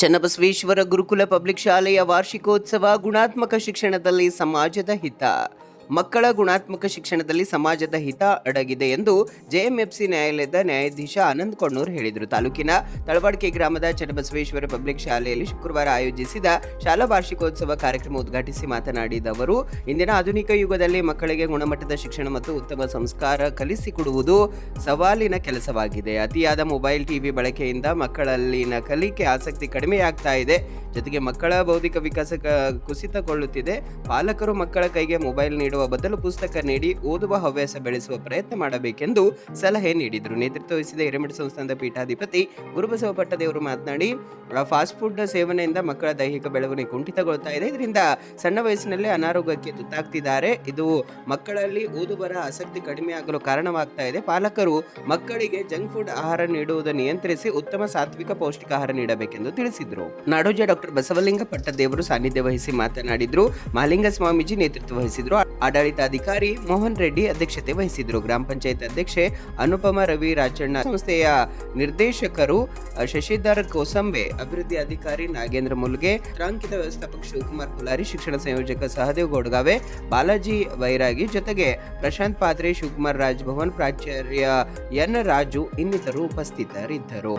ಚನ್ನಬಸವೇಶ್ವರ ಗುರುಕುಲ public ಶಾಲೆಯ ವಾರ್ಷಿಕೋತ್ಸವ ಗುಣಾತ್ಮಕ ಶಿಕ್ಷಣದಲ್ಲಿ ಸಮಾಜದ ಹಿತ. ಮಕ್ಕಳ ಗುಣಾತ್ಮಕ ಶಿಕ್ಷಣದಲ್ಲಿ ಸಮಾಜದ ಹಿತ ಅಡಗಿದೆ ಎಂದು ಜೆಎಂಎಫ್ಸಿ ನ್ಯಾಯಾಲಯದ ನ್ಯಾಯಾಧೀಶ ಆನಂದ್ ಕೊಣ್ಣೂರ್ ಹೇಳಿದರು. ತಾಲೂಕಿನ ತಳವಾಡಿಕೆ ಗ್ರಾಮದ ಚನ್ನಬಸವೇಶ್ವರ ಪಬ್ಲಿಕ್ ಶಾಲೆಯಲ್ಲಿ ಶುಕ್ರವಾರ ಆಯೋಜಿಸಿದ ಶಾಲಾ ವಾರ್ಷಿಕೋತ್ಸವ ಕಾರ್ಯಕ್ರಮ ಉದ್ಘಾಟಿಸಿ ಮಾತನಾಡಿದ ಅವರು, ಇಂದಿನ ಆಧುನಿಕ ಯುಗದಲ್ಲಿ ಮಕ್ಕಳಿಗೆ ಗುಣಮಟ್ಟದ ಶಿಕ್ಷಣ ಮತ್ತು ಉತ್ತಮ ಸಂಸ್ಕಾರ ಕಲಿಸಿಕೊಡುವುದು ಸವಾಲಿನ ಕೆಲಸವಾಗಿದೆ. ಅತಿಯಾದ ಮೊಬೈಲ್ ಟಿವಿ ಬಳಕೆಯಿಂದ ಮಕ್ಕಳಲ್ಲಿನ ಕಲಿಕೆ ಆಸಕ್ತಿ ಕಡಿಮೆಯಾಗ್ತಾ ಇದೆ. ಜೊತೆಗೆ ಮಕ್ಕಳ ಬೌದ್ಧಿಕ ವಿಕಾಸ ಕುಸಿತಗೊಳ್ಳುತ್ತಿದೆ. ಪಾಲಕರು ಮಕ್ಕಳ ಕೈಗೆ ಮೊಬೈಲ್ ನೀಡುವ ಬದಲು ಪುಸ್ತಕ ನೀಡಿ ಓದುವ ಹವ್ಯಾಸ ಬೆಳೆಸುವ ಪ್ರಯತ್ನ ಮಾಡಬೇಕೆಂದು ಸಲಹೆ ನೀಡಿದರು. ನೇತೃತ್ವ ವಹಿಸಿದ ಹಿರೇಮಠ ಸಂಸ್ಥಾನದ ಪೀಠಾಧಿಪತಿ ಗುರುಬಸವ ಪಟ್ಟದೇವರು ಮಾತನಾಡಿ, ಫಾಸ್ಟ್ ಫುಡ್ ಸೇವನೆಯಿಂದ ಮಕ್ಕಳ ದೈಹಿಕ ಬೆಳವಣಿಗೆ ಕುಂಠಿತಗೊಳ್ತಾ ಇದೆ. ಇದರಿಂದ ಸಣ್ಣ ವಯಸ್ಸಿನಲ್ಲೇ ಅನಾರೋಗ್ಯಕ್ಕೆ ತುತ್ತಾಗ್ತಿದ್ದಾರೆ. ಇದು ಮಕ್ಕಳಲ್ಲಿ ಓದು ಬರಹ ಆಸಕ್ತಿ ಕಡಿಮೆಯಾಗಲು ಕಾರಣವಾಗ್ತಾ ಇದೆ. ಪಾಲಕರು ಮಕ್ಕಳಿಗೆ ಜಂಕ್ ಫುಡ್ ಆಹಾರ ನೀಡುವುದನ್ನು ನಿಯಂತ್ರಿಸಿ ಉತ್ತಮ ಸಾತ್ವಿಕ ಪೌಷ್ಟಿಕ ಆಹಾರ ನೀಡಬೇಕೆಂದು ತಿಳಿಸಿದರು. ನಾಡೋಜ ಡಾಕ್ಟರ್ ಬಸವಲಿಂಗ ಪಟ್ಟದೇವರು ಸಾನ್ನಿಧ್ಯ ವಹಿಸಿ ಮಾತನಾಡಿದ್ರು. ಮಹಾಲಿಂಗ ಸ್ವಾಮೀಜಿ ನೇತೃತ್ವ ವಹಿಸಿದ್ರು. ಆಡಳಿತಾಧಿಕಾರಿ ಮೋಹನ್ ರೆಡ್ಡಿ ಅಧ್ಯಕ್ಷತೆ ವಹಿಸಿದ್ರು. ಗ್ರಾಮ ಪಂಚಾಯತ್ ಅಧ್ಯಕ್ಷೆ ಅನುಪಮ ರವಿ ರಾಜಣ್ಣ, ಸಂಸ್ಥೆಯ ನಿರ್ದೇಶಕರು ಶಶಿಧರ್ ಕೋಸಂಬೆ, ಅಭಿವೃದ್ಧಿ ಅಧಿಕಾರಿ ನಾಗೇಂದ್ರ ಮುಲ್ಗೆ, ಚಿತ್ರಾಂಕಿತ ವ್ಯವಸ್ಥಾಪಕ ಶಿವಕುಮಾರ್ ಕುಲಾರಿ, ಶಿಕ್ಷಣ ಸಂಯೋಜಕ ಸಹದೇವ್ ಗೋಡ್ಗಾವೆ, ಬಾಲಾಜಿ ವೈರಾಗಿ, ಜೊತೆಗೆ ಪ್ರಶಾಂತ್ ಪಾತ್ರೆ, ಶಿವಕುಮಾರ್ ರಾಜಭವನ್, ಪ್ರಾಚಾರ್ಯ ಎನ್ ರಾಜು ಇನ್ನಿತರು ಉಪಸ್ಥಿತರಿದ್ದರು.